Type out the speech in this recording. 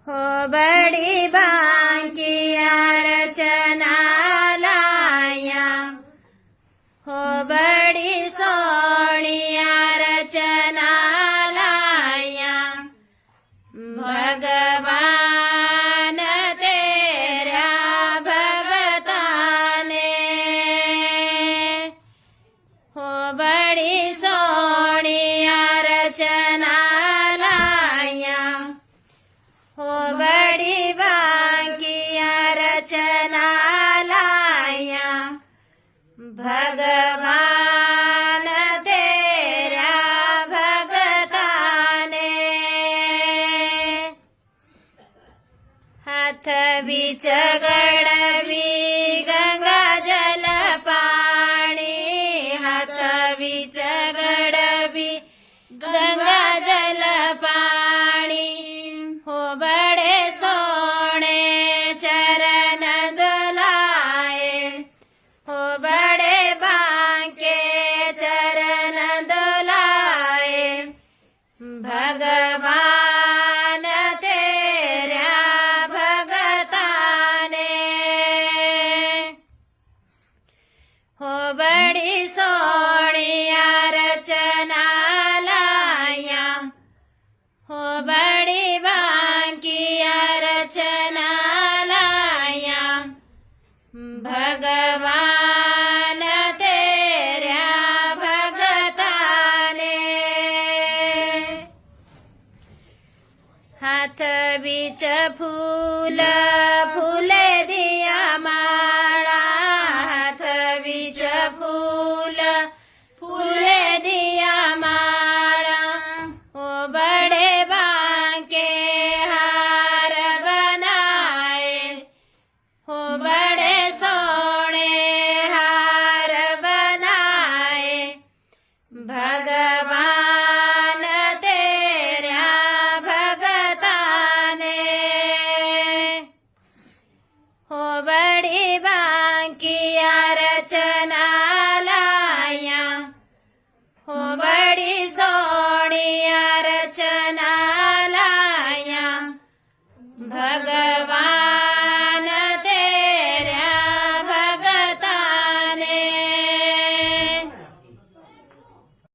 हो बड़ी बांकिया रचना लाया, हो बड़ी सोनिया रचना लाया। भगवान तेरा भगता ने, हो बड़ी सोनिया रचना लाया, हो बड़ी बांकिया रचना लाया। भगवान तेरा भगता ने, हाथ बीच गड़बी गंगा जल पानी, हाथ बीच गड़बी गंगा जल पानी। हो बड़े सोने चरण दुलाए, हो बड़े बांके चरण दुलाए। भगवान तेरा भगता ने, हो बड़ी सोनिया रचना लाया, हो बड़ी बांकिया रचना लाया। भगवान तेरा भगता ने, हाथ बीच फूल फूले दिया माला, हाथ बीच फूल फूले दिया माला। हो बड़े बांके हार बनाए, हो बड़े सोने हार बनाए।